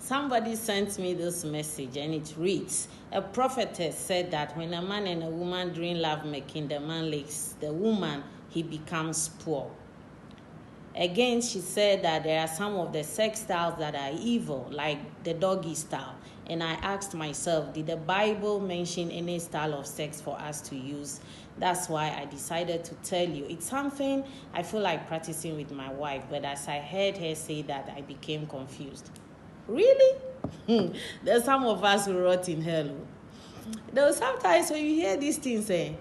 Somebody sent me this message and it reads, a prophetess said that when a man and a woman during lovemaking, the man licks the woman, he becomes poor. Again, she said that there are some of the sex styles that are evil, like the doggy style. And I asked myself, did the Bible mention any style of sex for us to use? That's why I decided to tell you. It's something I feel like practicing with my wife, but as I heard her say that, I became confused. Really? There's some of us who rot in hell. Though sometimes when you hear these things,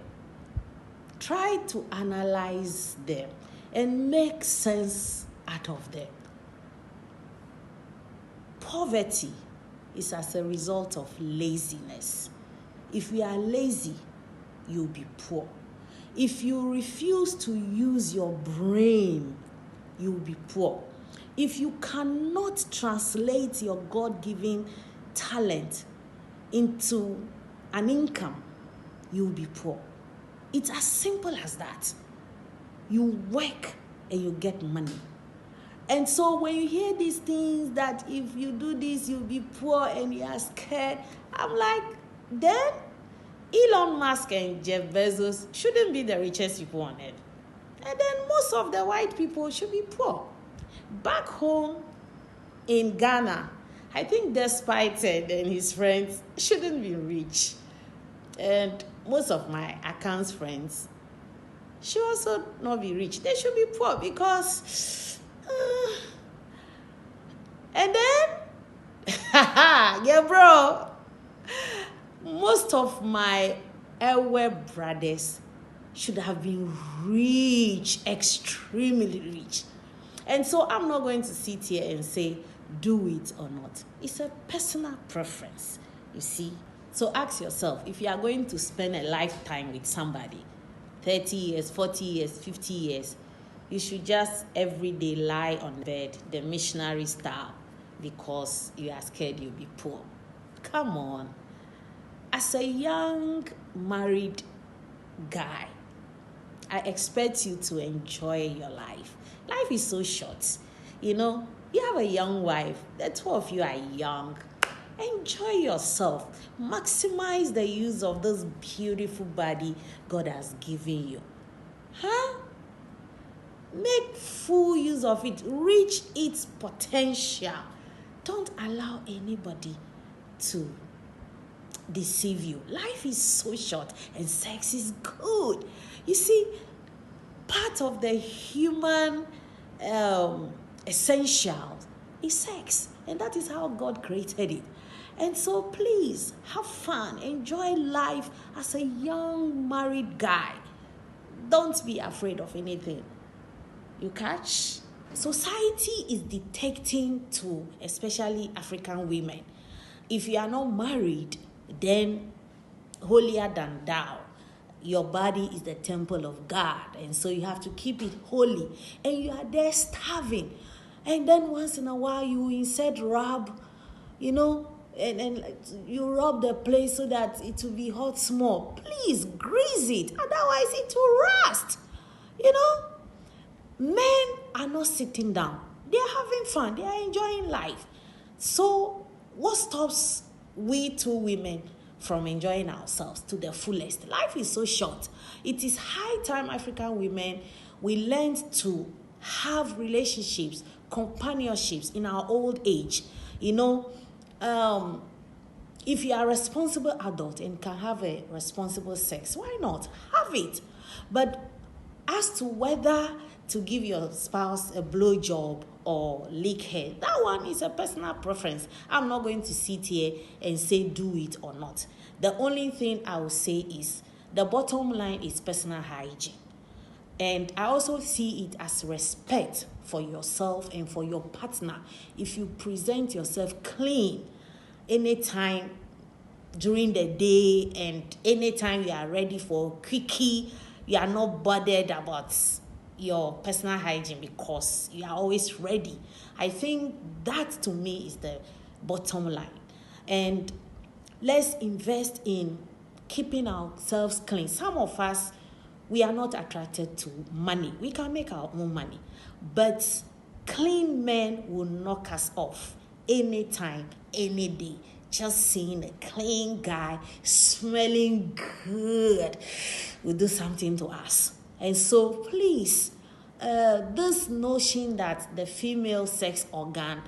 try to analyze them and make sense out of them. Poverty is as a result of laziness. If you are lazy, you'll be poor. If you refuse to use your brain, you'll be poor. If you cannot translate your God-given talent into an income, you'll be poor. It's as simple as that. You work and you get money. And so when you hear these things that if you do this, you'll be poor and you are scared, I'm like, then Elon Musk and Jeff Bezos shouldn't be the richest people on earth. And then most of the white people should be poor. Back home in Ghana, I think Despite and his friends shouldn't be rich. And most of my accounts friends should also not be rich. They should be poor because... and then... yeah, bro. Most of my Ewe brothers should have been rich, extremely rich. And so I'm not going to sit here and say, do it or not. It's a personal preference, you see. So ask yourself, if you are going to spend a lifetime with somebody, 30 years, 40 years, 50 years, you should just every day lie on bed, the missionary style, because you are scared you'll be poor. Come on. As a young married guy, I expect you to enjoy your life. Life is so short. You have a young wife. The two of you are young. Enjoy yourself. Maximize the use of this beautiful body God has given you. Make full use of it. Reach its potential. Don't allow anybody to deceive you. Life is so short and sex is good. You see, part of the human essentials is sex, and that is how God created it. And so please have fun, enjoy life as a young married guy. Don't be afraid of anything. You catch? Society is dictating to especially African women. If you are not married, then holier than thou. Your body is the temple of God, and so you have to keep it holy. And you are there starving. And then once in a while you insert rub, and you rub the place so that it will be hot small. Please grease it, otherwise it will rust. Men are not sitting down. They are having fun. They are enjoying life. So what stops we two women from enjoying ourselves to the fullest? Life is so short. It is high time African women, we learned to have relationships, companionships in our old age. If you are a responsible adult and can have a responsible sex, why not? Have it. But as to whether to give your spouse a blowjob or lick hair, that one is a personal preference. I'm not going to sit here and say do it or not. The only thing I will say is the bottom line is personal hygiene. And I also see it as respect for yourself and for your partner. If you present yourself clean anytime during the day and anytime you are ready for a quickie, you are not bothered about your personal hygiene because you are always ready. I think that to me is the bottom line. And let's invest in keeping ourselves clean. Some of us, we are not attracted to money. We can make our own money. But clean men will knock us off anytime, any day. Just seeing a clean guy smelling good will do something to us. And so please, this notion that the female sex organ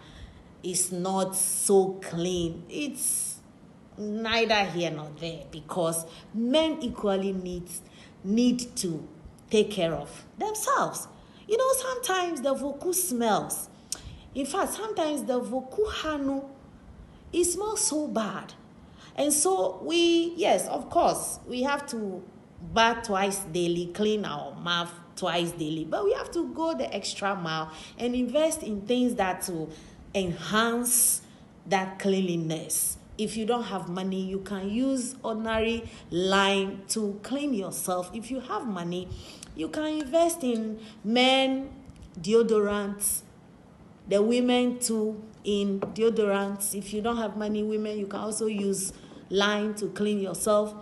is not so clean, it's neither here nor there, because men equally need to take care of themselves. You know, sometimes the voku smells. In fact, sometimes the voku hanu, it smells so bad. And so yes, of course, we have to bath twice daily, clean our mouth twice daily, but we have to go the extra mile and invest in things that will enhance that cleanliness. If you don't have money, you can use ordinary lime to clean yourself. If you have money, you can invest in men deodorants, the women too in deodorants. If you don't have money, women, you can also use lime to clean yourself.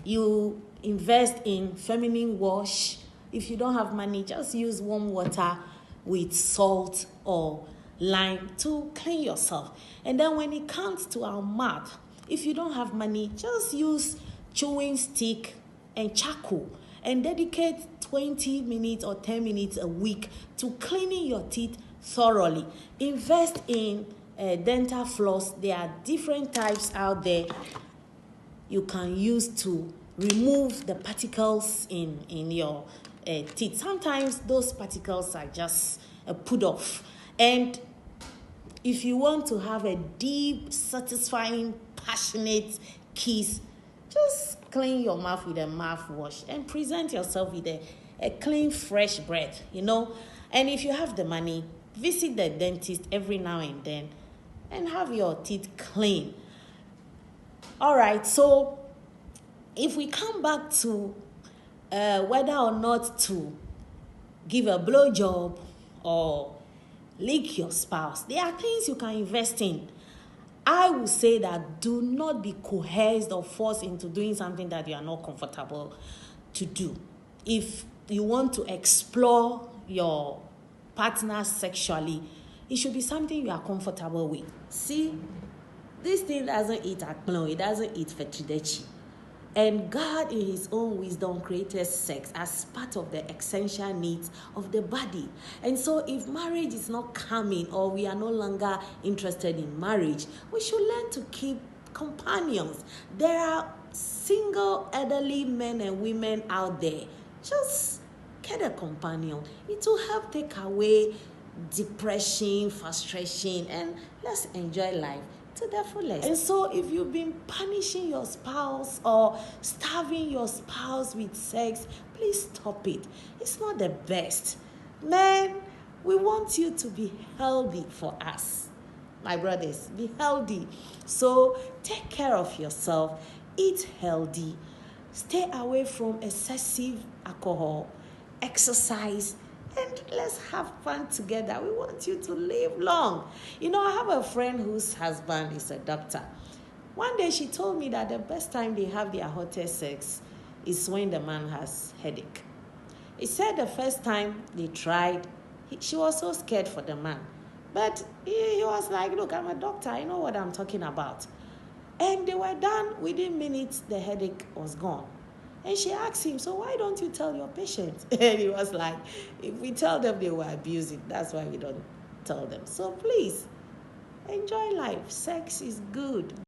You invest in feminine wash. If you don't have money, just use warm water with salt or lime to clean yourself. And then when it comes to our mouth, if you don't have money, just use chewing stick and charcoal and dedicate 20 minutes or 10 minutes a week to cleaning your teeth thoroughly. Invest in dental floss. There are different types out there you can use to remove the particles in your teeth. Sometimes those particles are just put off. And if you want to have a deep, satisfying, passionate kiss, just clean your mouth with a mouthwash and present yourself with a clean, fresh breath, you know. And if you have the money, visit the dentist every now and then and have your teeth clean. All right, so if we come back to whether or not to give a blowjob or lick your spouse, there are things you can invest in. I would say that do not be coerced or forced into doing something that you are not comfortable to do. If you want to explore your partner sexually, it should be something you are comfortable with. See, this thing doesn't eat akplo, it doesn't eat fetidechi. And God, in his own wisdom, created sex as part of the essential needs of the body. And so if marriage is not coming, or we are no longer interested in marriage, we should learn to keep companions. There are single elderly men and women out there. Just get a companion. It will help take away depression, frustration, and let's enjoy life to the fullest. And so if you've been punishing your spouse or starving your spouse with sex, please stop it. It's not the best. Men, we want you to be healthy for us. My brothers, be healthy. So take care of yourself, eat healthy, stay away from excessive alcohol, exercise, and let's have fun together. We want you to live long. You know, I have a friend whose husband is a doctor. One day she told me that the best time they have their hottest sex is when the man has headache. He said the first time they tried, she was so scared for the man. But he was like, look, I'm a doctor. I know what I'm talking about. And they were done. Within minutes, the headache was gone. And she asked him, so why don't you tell your patients? And he was like, if we tell them, they will abuse it. That's why we don't tell them. So please, enjoy life. Sex is good.